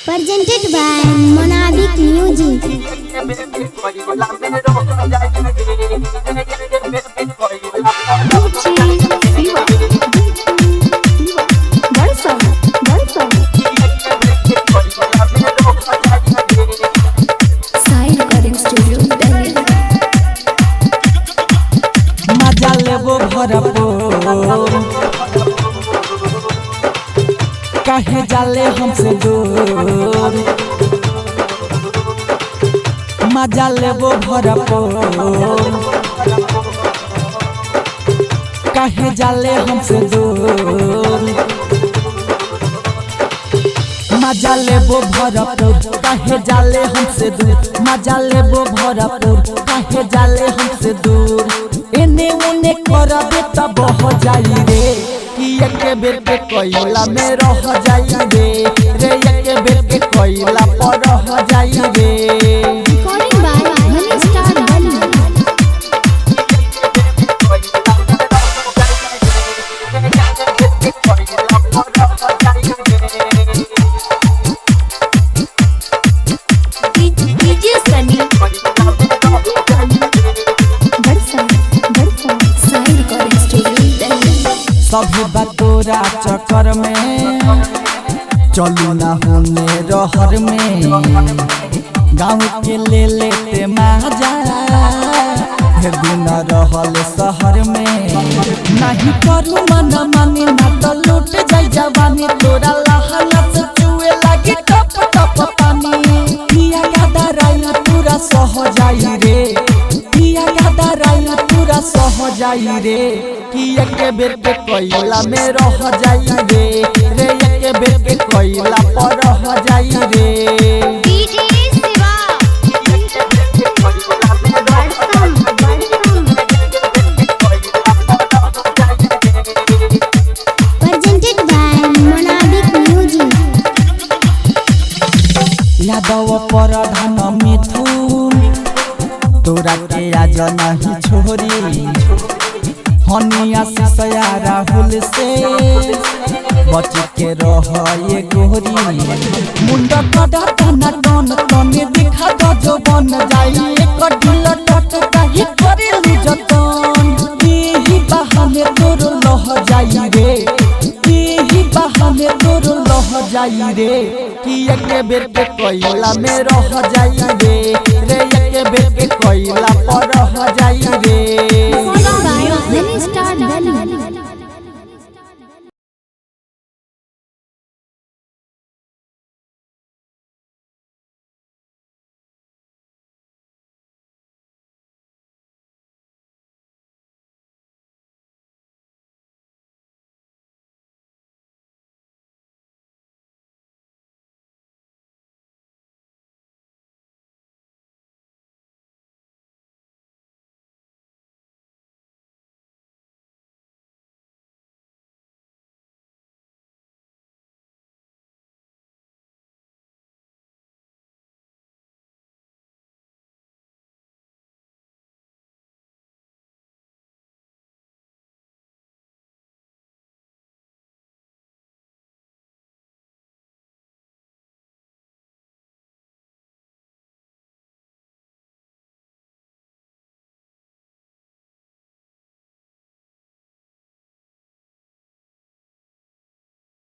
Presented by Monabik Music. मजा लेबो काहे जाले हमसे दूर, मजा लेबो भरपूर काहे जाले हमसे दूर, मजा लेबो भरपूर काहे जाले हमसे दूर, मजा लेबो भरपूर काहे जाले हमसे दूर। एने उने करबे तब हो जाई रे कि एक बेर के कोइला में रह जाई रे एक बेर के कोइला पर रह जाई रे। Recording by Money Star Delhi. DJ Sunny. Sai Recording Studio Delhi. सभी बतोरा चक्कर में चलू ना होने रहर में, गाँव के ले लेते मजा दिन रहल शहर में। नहीं करू मन मानी ना तो लूट जाई जवानी, तोरा लहना से चुए लगी टप टप पानी। पिया गादा राई पूरा सह जाई रे, पिया गादा राई पूरा सह जाई रे कि एक बेर के कोइला में रह जाई रे एक बेर के कोइला पर रह जाई रे। DJ Siva. Presented by Monabik Music. Yadav पर धन मिथुन तोरा के आज नहीं छोरी, हनिया सिसया राहुल से बच के रह ये गोरी। मुंडा कड़ा तना टन तने दिखा गजो बन जाई एक ढिल टट काहे करेलु जतन। एही बहाने तोर लह जाई रे, एही बहाने तोर लह जाई रे कि एक बेर के कोइला में रह जाई रे एक बेर के कोइला पर रह जाई रे। Recording by Money Star Delhi.